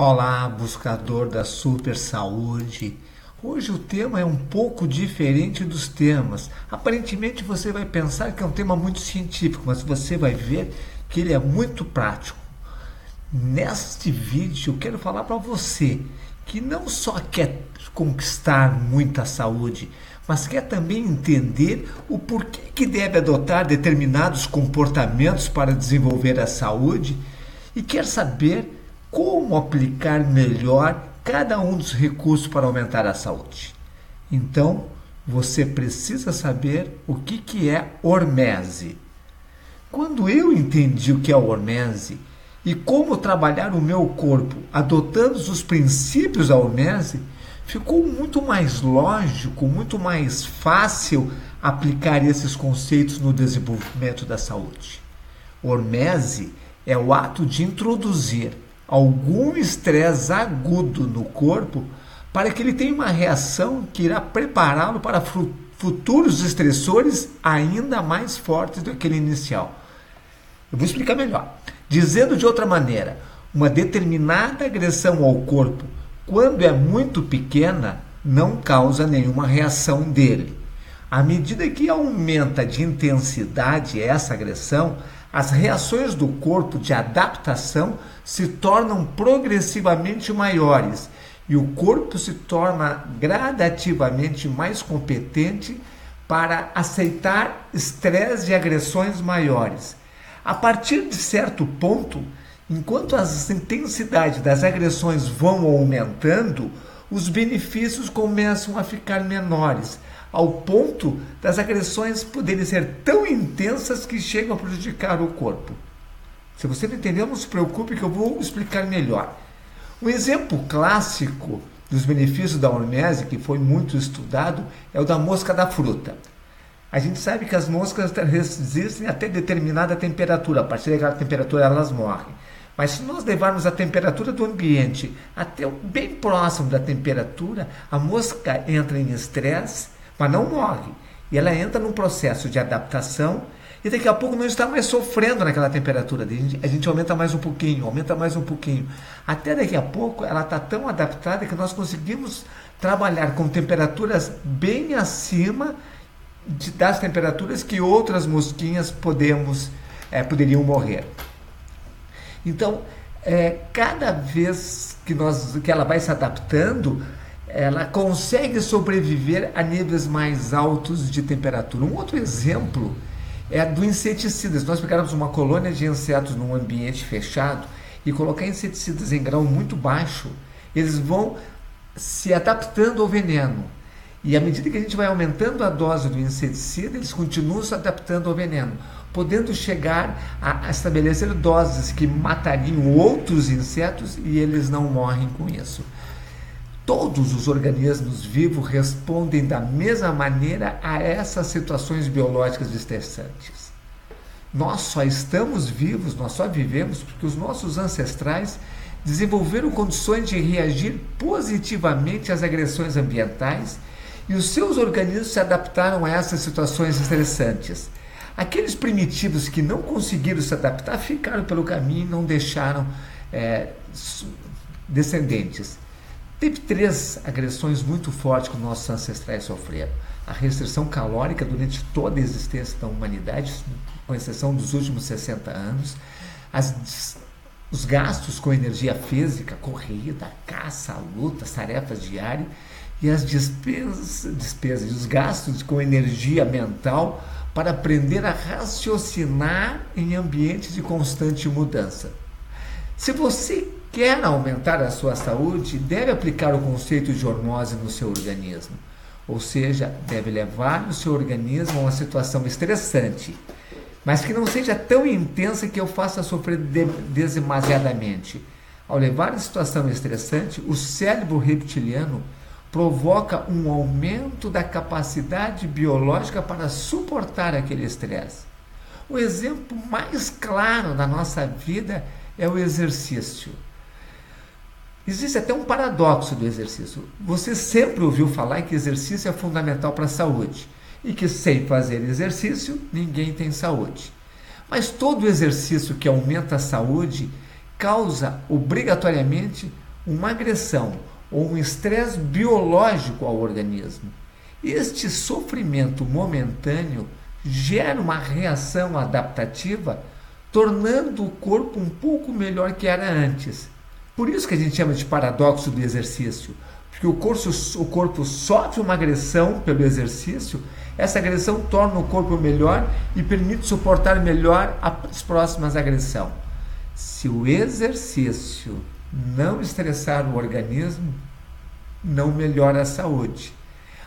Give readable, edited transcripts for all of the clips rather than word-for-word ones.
Olá, buscador da super saúde. Hoje o tema é um pouco diferente dos temas. Aparentemente você vai pensar que é um tema muito científico, mas você vai ver que ele é muito prático. Neste vídeo eu quero falar para você que não só quer conquistar muita saúde, mas quer também entender o porquê que deve adotar determinados comportamentos para desenvolver a saúde e quer saber como aplicar melhor cada um dos recursos para aumentar a saúde. Então, você precisa saber o que é hormese. Quando eu entendi o que é a hormese e como trabalhar o meu corpo adotando os princípios da hormese, ficou muito mais lógico, muito mais fácil aplicar esses conceitos no desenvolvimento da saúde. Hormese é o ato de introduzir algum estresse agudo no corpo para que ele tenha uma reação que irá prepará-lo para futuros estressores ainda mais fortes do que aquele inicial. Eu vou explicar melhor. Dizendo de outra maneira, uma determinada agressão ao corpo, quando é muito pequena, não causa nenhuma reação dele. À medida que aumenta de intensidade essa agressão, as reações do corpo de adaptação se tornam progressivamente maiores e o corpo se torna gradativamente mais competente para aceitar estresse e agressões maiores. A partir de certo ponto, enquanto as intensidades das agressões vão aumentando, os benefícios começam a ficar menores, ao ponto das agressões poderem ser tão intensas que chegam a prejudicar o corpo. Se você não entendeu, não se preocupe que eu vou explicar melhor. Um exemplo clássico dos benefícios da hormese, que foi muito estudado, é o da mosca da fruta. A gente sabe que as moscas resistem até determinada temperatura, a partir daquela temperatura elas morrem. Mas se nós levarmos a temperatura do ambiente até bem próximo da temperatura, a mosca entra em estresse, mas não morre. E ela entra num processo de adaptação e daqui a pouco não está mais sofrendo naquela temperatura. A gente aumenta mais um pouquinho, Até daqui a pouco ela está tão adaptada que nós conseguimos trabalhar com temperaturas bem acima das temperaturas que outras mosquinhas poderiam morrer. Então, cada vez que ela vai se adaptando, ela consegue sobreviver a níveis mais altos de temperatura. Um outro exemplo é do inseticida. Se nós pegarmos uma colônia de insetos num ambiente fechado e colocar inseticidas em grau muito baixo, eles vão se adaptando ao veneno. E à medida que a gente vai aumentando a dose do inseticida, eles continuam se adaptando ao veneno, podendo chegar a estabelecer doses que matariam outros insetos e eles não morrem com isso. Todos os organismos vivos respondem da mesma maneira a essas situações biológicas estressantes. Nós só estamos vivos, nós só vivemos porque os nossos ancestrais desenvolveram condições de reagir positivamente às agressões ambientais e os seus organismos se adaptaram a essas situações estressantes. Aqueles primitivos que não conseguiram se adaptar ficaram pelo caminho e não deixaram descendentes. Teve 3 agressões muito fortes que os nossos ancestrais sofreram. A restrição calórica durante toda a existência da humanidade, com exceção dos últimos 60 anos, os gastos com energia física, corrida, caça, luta, tarefas diárias, e as despesas, os gastos com energia mental para aprender a raciocinar em ambientes de constante mudança. Se você quer aumentar a sua saúde, deve aplicar o conceito de hormose no seu organismo. Ou seja, deve levar o seu organismo a uma situação estressante, mas que não seja tão intensa que eu faça sofrer demasiadamente. Ao levar a situação estressante, o cérebro reptiliano provoca um aumento da capacidade biológica para suportar aquele estresse. O exemplo mais claro da nossa vida é o exercício. Existe até um paradoxo do exercício. Você sempre ouviu falar que exercício é fundamental para a saúde e que sem fazer exercício ninguém tem saúde. Mas todo exercício que aumenta a saúde causa obrigatoriamente uma agressão ou um estresse biológico ao organismo. Este sofrimento momentâneo gera uma reação adaptativa, tornando o corpo um pouco melhor que era antes. Por isso que a gente chama de paradoxo do exercício, porque o corpo sofre uma agressão pelo exercício, essa agressão torna o corpo melhor e permite suportar melhor as próximas agressões. Se o exercício não estressar o organismo, não melhora a saúde.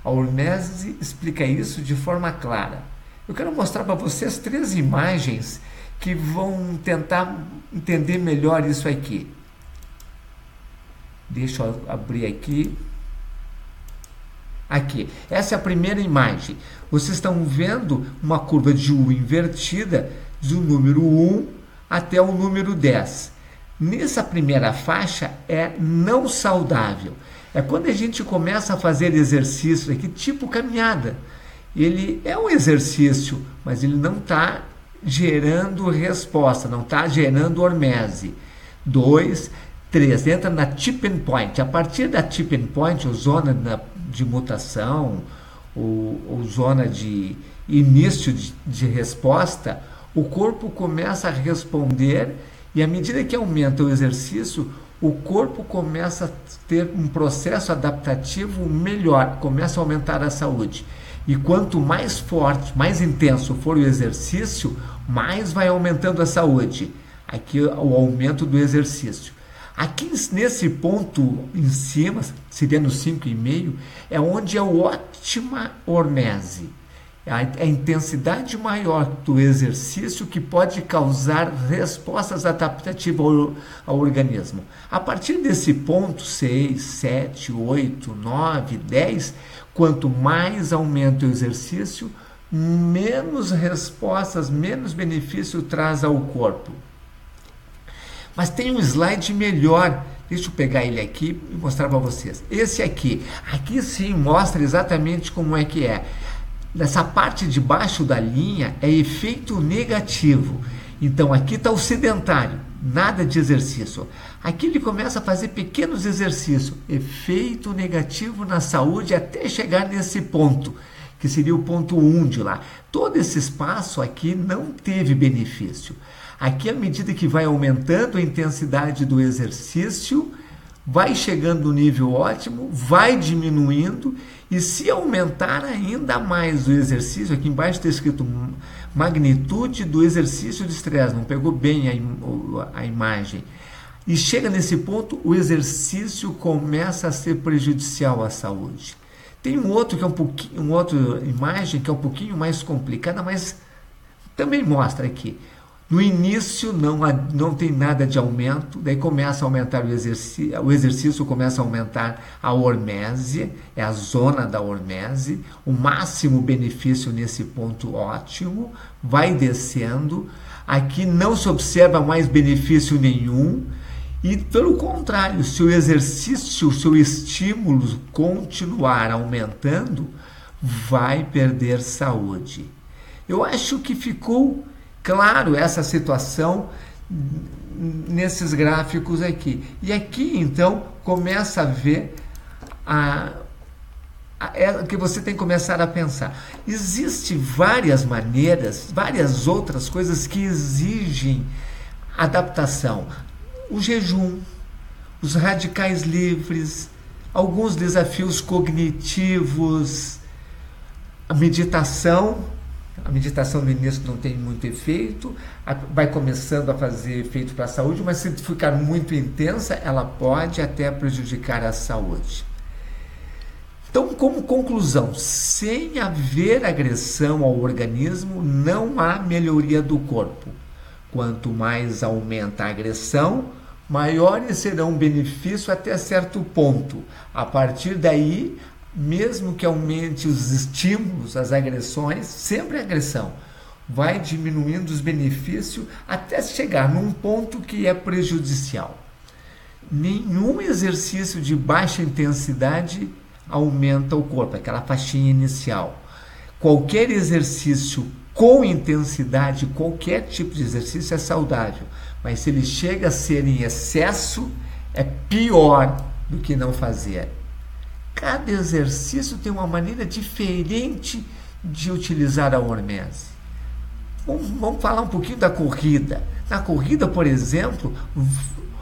A hormese explica isso de forma clara. Eu quero mostrar para vocês 3 imagens que vão tentar entender melhor isso aqui. Deixa eu abrir aqui. Aqui, essa é a primeira imagem. Vocês estão vendo uma curva de U invertida do número 1 até o número 10. Nessa primeira faixa é não saudável. É quando a gente começa a fazer exercício aqui, tipo caminhada. Ele é um exercício, mas ele não está gerando resposta, não está gerando hormese. 2, 3, entra na tipping point. A partir da tipping point, ou zona de mutação, ou zona de início de resposta, o corpo começa a responder e à medida que aumenta o exercício, o corpo começa a ter um processo adaptativo melhor, começa a aumentar a saúde. E quanto mais forte, mais intenso for o exercício, mais vai aumentando a saúde. Aqui o aumento do exercício. Aqui nesse ponto em cima, seria no 5,5, é onde é ótima hormese. A intensidade maior do exercício que pode causar respostas adaptativas ao organismo. A partir desse ponto, 6, 7, 8, 9, 10, quanto mais aumenta o exercício, menos respostas, menos benefício traz ao corpo. Mas tem um slide melhor. Deixa eu pegar ele aqui e mostrar para vocês. Esse aqui sim mostra exatamente como é que é. Nessa parte de baixo da linha é efeito negativo. Então aqui está o sedentário, nada de exercício. Aqui ele começa a fazer pequenos exercícios, efeito negativo na saúde até chegar nesse ponto, que seria o ponto 1 de lá. Todo esse espaço aqui não teve benefício. Aqui, à medida que vai aumentando a intensidade do exercício, vai chegando no nível ótimo, vai diminuindo, e se aumentar ainda mais o exercício, aqui embaixo está escrito magnitude do exercício de estresse, não pegou bem a imagem, e chega nesse ponto, o exercício começa a ser prejudicial à saúde. Tem uma outra imagem que é um pouquinho mais complicada, mas também mostra aqui. No início não tem nada de aumento, daí começa a aumentar o exercício começa a aumentar a hormese, é a zona da hormese, o máximo benefício nesse ponto ótimo, vai descendo, aqui não se observa mais benefício nenhum, e pelo contrário, se o exercício, se o estímulo continuar aumentando, vai perder saúde. Eu acho que ficou claro essa situação nesses gráficos aqui. E aqui, então, começa a ver que você tem que começar a pensar. Existem várias maneiras, várias outras coisas que exigem adaptação. O jejum, os radicais livres, alguns desafios cognitivos, a meditação. A meditação no início não tem muito efeito, vai começando a fazer efeito para a saúde, mas se ficar muito intensa, ela pode até prejudicar a saúde. Então, como conclusão, sem haver agressão ao organismo, não há melhoria do corpo. Quanto mais aumenta a agressão, maiores serão o benefício até certo ponto. A partir daí, mesmo que aumente os estímulos, as agressões, sempre agressão, vai diminuindo os benefícios até chegar num ponto que é prejudicial. Nenhum exercício de baixa intensidade aumenta o corpo, aquela faixinha inicial. Qualquer exercício com intensidade, qualquer tipo de exercício é saudável, mas se ele chega a ser em excesso, é pior do que não fazer. Cada exercício tem uma maneira diferente de utilizar a hormese. Vamos falar um pouquinho da corrida. Na corrida, por exemplo,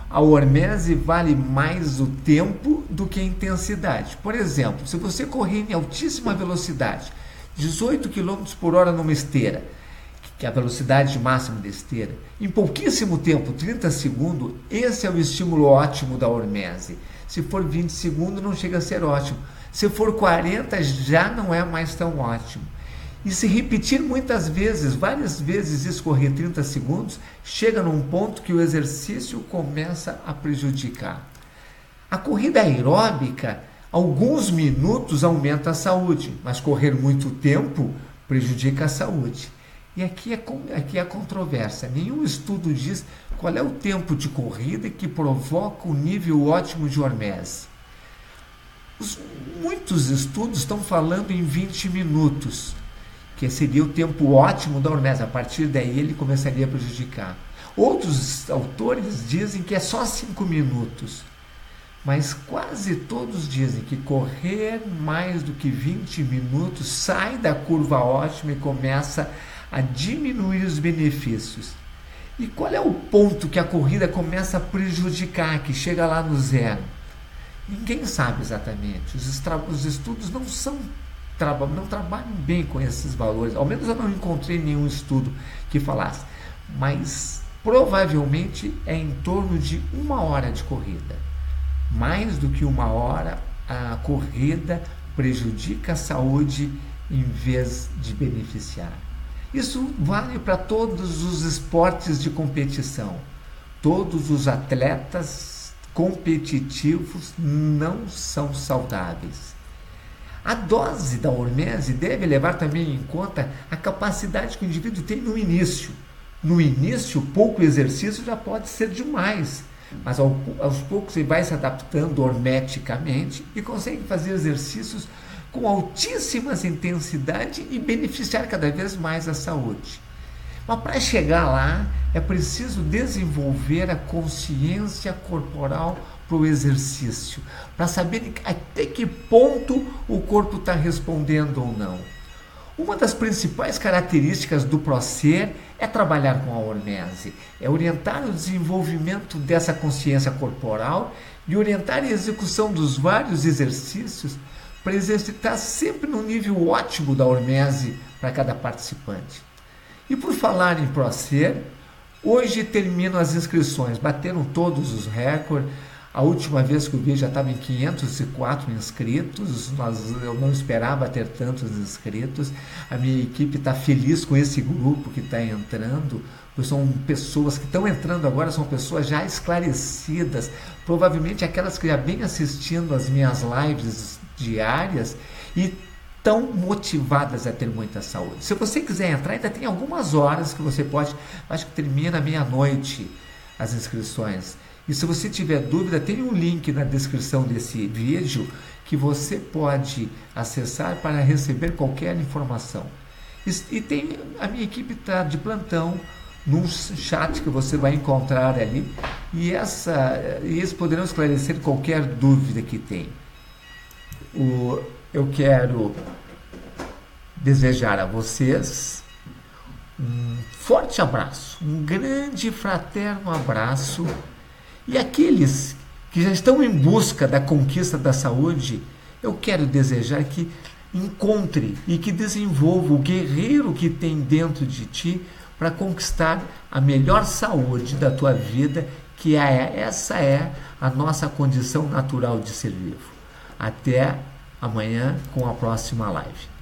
a hormese vale mais o tempo do que a intensidade. Por exemplo, se você correr em altíssima velocidade, 18 km por hora numa esteira, que é a velocidade máxima da esteira, em pouquíssimo tempo, 30 segundos, esse é o estímulo ótimo da hormese. Se for 20 segundos, não chega a ser ótimo. Se for 40, já não é mais tão ótimo. E se repetir muitas vezes, várias vezes isso, correr 30 segundos, chega num ponto que o exercício começa a prejudicar. A corrida aeróbica, alguns minutos aumenta a saúde, mas correr muito tempo prejudica a saúde. E aqui é a controvérsia. Nenhum estudo diz qual é o tempo de corrida que provoca o nível ótimo de hormese. Muitos estudos estão falando em 20 minutos, que seria o tempo ótimo da hormese. A partir daí ele começaria a prejudicar. Outros autores dizem que é só 5 minutos. Mas quase todos dizem que correr mais do que 20 minutos sai da curva ótima e começa a diminuir os benefícios. E qual é o ponto que a corrida começa a prejudicar, que chega lá no zero? Ninguém sabe exatamente. Os estudos não trabalham bem com esses valores. Ao menos eu não encontrei nenhum estudo que falasse. Mas provavelmente é em torno de 1 hora de corrida. Mais do que 1 hora, a corrida prejudica a saúde em vez de beneficiar. Isso vale para todos os esportes de competição. Todos os atletas competitivos não são saudáveis. A dose da hormese deve levar também em conta a capacidade que o indivíduo tem no início. No início, pouco exercício já pode ser demais, mas aos poucos ele vai se adaptando hormeticamente e consegue fazer exercícios com altíssimas intensidades e beneficiar cada vez mais a saúde. Mas para chegar lá, é preciso desenvolver a consciência corporal para o exercício, para saber até que ponto o corpo está respondendo ou não. Uma das principais características do ProSer é trabalhar com a hormese, é orientar o desenvolvimento dessa consciência corporal e orientar a execução dos vários exercícios para exercitar sempre no nível ótimo da hormese para cada participante. E por falar em ProSer, hoje terminam as inscrições, bateram todos os recordes. A última vez que eu vi já estava em 504 inscritos, eu não esperava ter tantos inscritos. A minha equipe está feliz com esse grupo que está entrando, pois são pessoas que estão entrando agora, são pessoas já esclarecidas, provavelmente aquelas que já vêm assistindo as minhas lives diárias e estão motivadas a ter muita saúde. Se você quiser entrar, ainda tem algumas horas que você pode, acho que termina meia-noite as inscrições. E se você tiver dúvida, tem um link na descrição desse vídeo que você pode acessar para receber qualquer informação. E tem, a minha equipe está de plantão num chat que você vai encontrar ali e eles poderão esclarecer qualquer dúvida que tem. Eu quero desejar a vocês um forte abraço, um grande fraterno abraço. E aqueles que já estão em busca da conquista da saúde, eu quero desejar que encontre e que desenvolva o guerreiro que tem dentro de ti para conquistar a melhor saúde da tua vida, que essa é a nossa condição natural de ser vivo. Até amanhã com a próxima live.